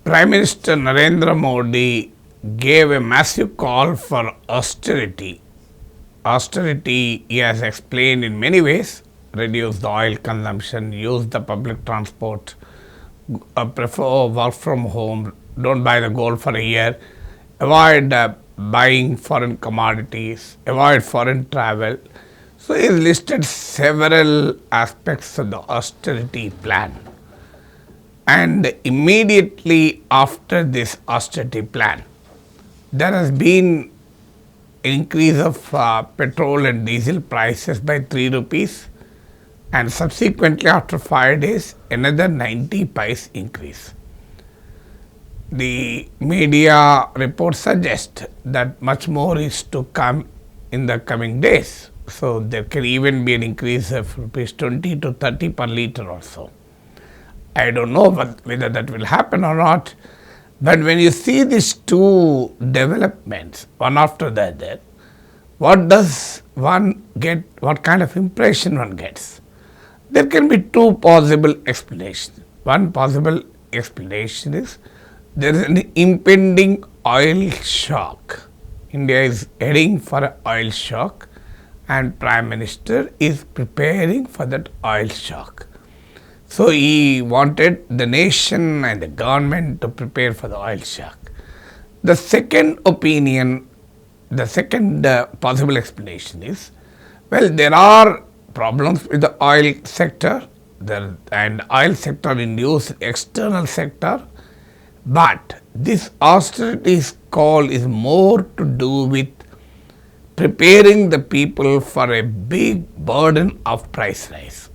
Prime Minister Narendra Modi gave a massive call for austerity. Austerity, he has explained in many ways: reduce the oil consumption, use the public transport, prefer work from home, don't buy the gold for a year, avoid buying foreign commodities, avoid foreign travel. So, he listed several aspects of the austerity plan. And immediately after this austerity plan, there has been an increase of petrol and diesel prices by 3 rupees, and subsequently after 5 days another 90 paise increase. The media reports suggest that much more is to come in the coming days. So, there can even be an increase of rupees 20 to 30 per litre or so. I don't know whether that will happen or not, but when you see these two developments one after the other, what does one get, what kind of impression one gets? There can be two possible explanations. One possible explanation is there is an impending oil shock. India is heading for an oil shock, and Prime Minister is preparing for that oil shock. So, he wanted the nation and the government to prepare for the oil shock. The second opinion, the second possible explanation is, well, there are problems with the oil sector, and oil sector induced external sector, but this austerity call is more to do with preparing the people for a big burden of price rise.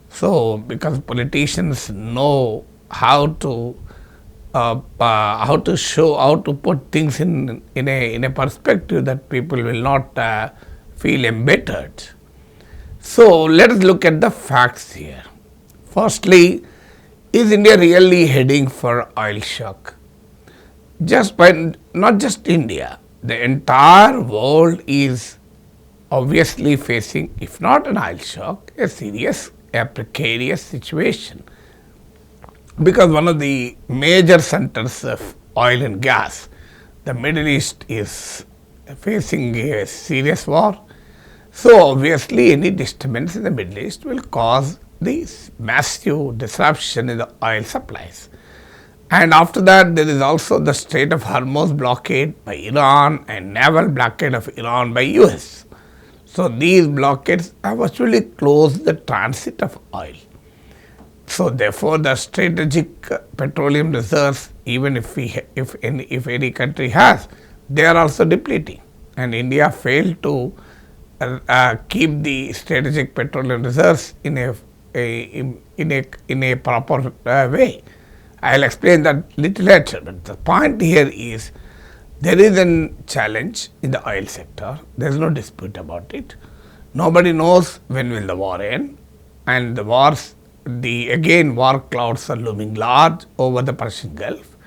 So, because politicians know how to show, how to put things in a perspective that people will not feel embittered. So, let us look at the facts here. Firstly, is India really heading for oil shock? Not just India, the entire world is obviously facing, if not an oil shock, a precarious situation, because one of the major centers of oil and gas, the Middle East, is facing a serious war. So, obviously, any disturbance in the Middle East will cause this massive disruption in the oil supplies. And after that, there is also the Strait of Hormuz blockade by Iran and naval blockade of Iran by US. So, these blockades have actually closed the transit of oil. So, therefore, the strategic petroleum reserves, even if any country has, they are also depleting, and India failed to keep the strategic petroleum reserves in a proper way. I will explain that little later, but the point here is there is a challenge in the oil sector. There is no dispute about it. Nobody knows when will the war end, and the war clouds are looming large over the Persian Gulf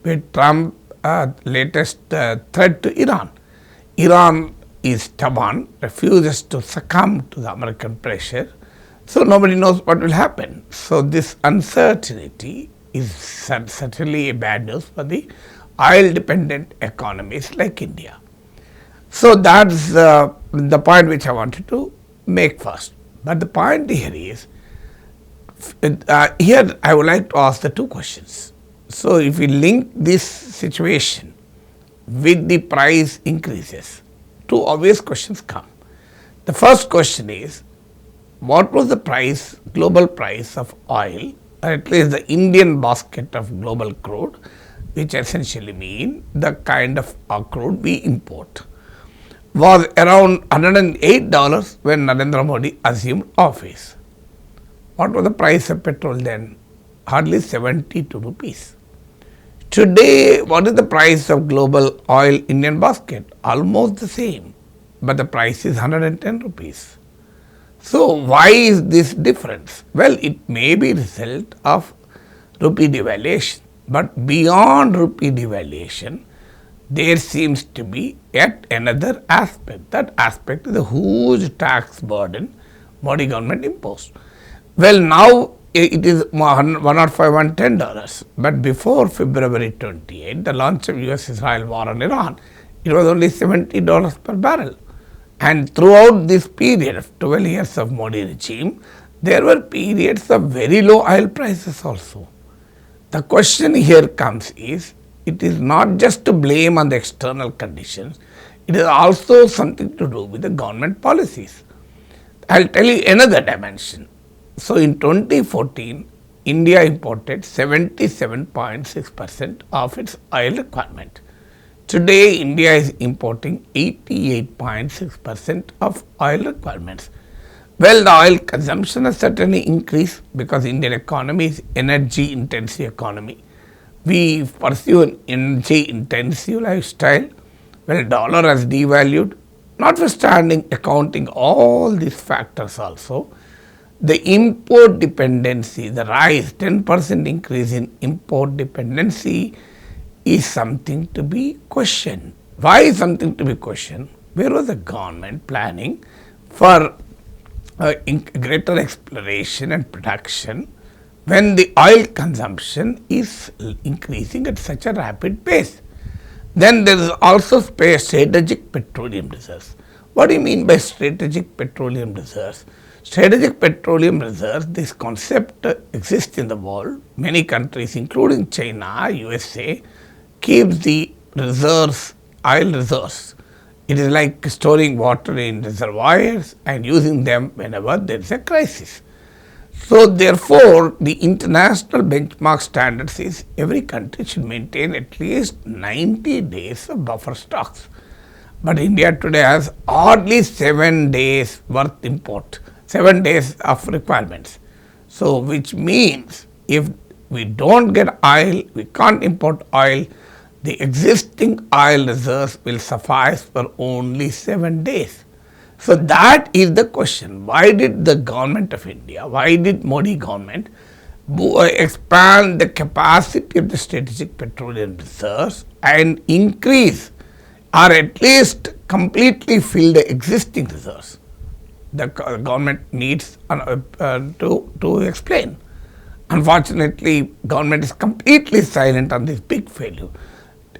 with Trump's latest threat to Iran. Iran is stubborn, refuses to succumb to the American pressure. So, nobody knows what will happen. So, this uncertainty is certainly a bad news for the oil dependent economies like India. So, that is the point which I wanted to make first. But the point here is, here I would like to ask the two questions. So, if we link this situation with the price increases, two obvious questions come. The first question is, what was the price, global price of oil, or at least the Indian basket of global crude, which essentially mean the kind of crude we import, was around $108 when Narendra Modi assumed office. What was the price of petrol then? Hardly 72 rupees. Today, what is the price of global oil Indian basket? Almost the same, but the price is 110 rupees. So, why is this difference? Well, it may be result of rupee devaluation, but beyond rupee devaluation, there seems to be yet another aspect. That aspect is the huge tax burden Modi government imposed. Well, now it is $105 and $10. But before February 28, the launch of US-Israel war on Iran, it was only $70 per barrel. And throughout this period of 12 years of Modi regime, there were periods of very low oil prices also. The question here comes is, it is not just to blame on the external conditions, it is also something to do with the government policies. I'll tell you another dimension. So in 2014, India imported 77.6% of its oil requirement. Today, India is importing 88.6% of oil requirements. Well, the oil consumption has certainly increased because Indian economy is energy intensive economy. We pursue an energy intensive lifestyle. Well, dollar has devalued, notwithstanding accounting all these factors also. The import dependency, the rise, 10% increase in import dependency is something to be questioned. Why is something to be questioned? Where was the government planning for greater exploration and production when the oil consumption is increasing at such a rapid pace? Then there is also strategic petroleum reserves. What do you mean by strategic petroleum reserves? Strategic petroleum reserves, this concept exists in the world. Many countries, including China, USA, keeps the reserves, oil reserves. It is like storing water in reservoirs and using them whenever there is a crisis. So therefore, the international benchmark standards is every country should maintain at least 90 days of buffer stocks. But India today has hardly 7 days worth import, 7 days of requirements. So which means if we don't get oil, we can't import oil, the existing oil reserves will suffice for only 7 days. So that is the question. Why did the government of India, why did Modi government expand the capacity of the strategic petroleum reserves and increase or at least completely fill the existing reserves? The government needs to explain. Unfortunately, government is completely silent on this big failure.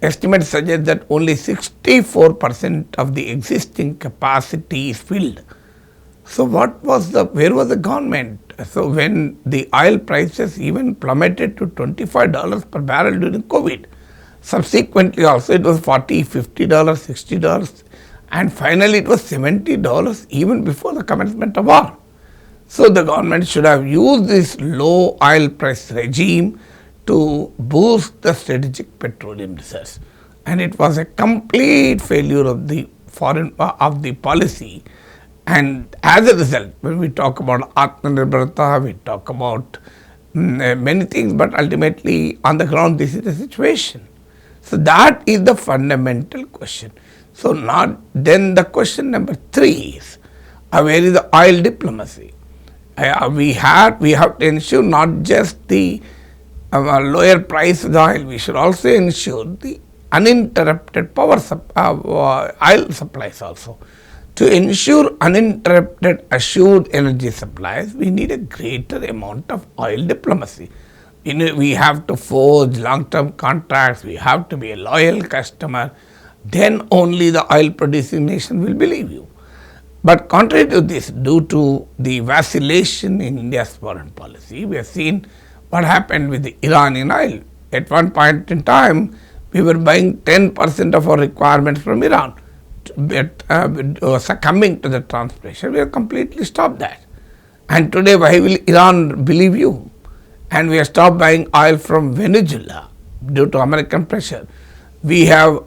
Estimates suggest that only 64% of the existing capacity is filled. So where was the government? So when the oil prices even plummeted to $25 per barrel during COVID, subsequently also it was $40, $50, $60, and finally it was $70 even before the commencement of war. So the government should have used this low oil price regime to boost the strategic petroleum reserves, and it was a complete failure of the policy. And as a result, when we talk about Atmanirbharta, we talk about many things, but ultimately on the ground this is the situation. So that is the fundamental question. So then the question number 3 is, where is the oil diplomacy? We have to ensure not just the lower price of the oil, we should also ensure the uninterrupted oil supplies also. To ensure uninterrupted assured energy supplies, we need a greater amount of oil diplomacy. We have to forge long-term contracts, we have to be a loyal customer, then only the oil producing nation will believe you. But contrary to this, due to the vacillation in India's foreign policy, we have seen what happened with the Iranian oil. At one point in time, we were buying 10% of our requirements from Iran. But succumbing to the trans pressure, we have completely stopped that. And today, why will Iran believe you? And we have stopped buying oil from Venezuela due to American pressure. We have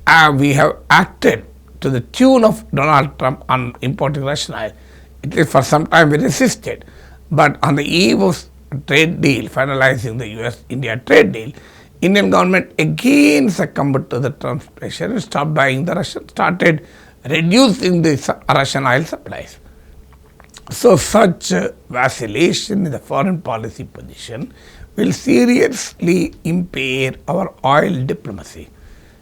acted to the tune of Donald Trump on importing Russian oil. It is for some time we resisted, but on the eve of trade deal, finalizing the US-India trade deal, Indian government again succumbed to the Trump's pressure and stopped buying the Russian, started reducing the Russian oil supplies. So such vacillation in the foreign policy position will seriously impair our oil diplomacy.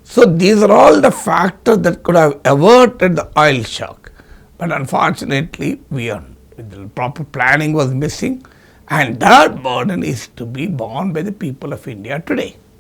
So these are all the factors that could have averted the oil shock. But unfortunately, the proper planning was missing, And that burden is to be borne by the people of India today.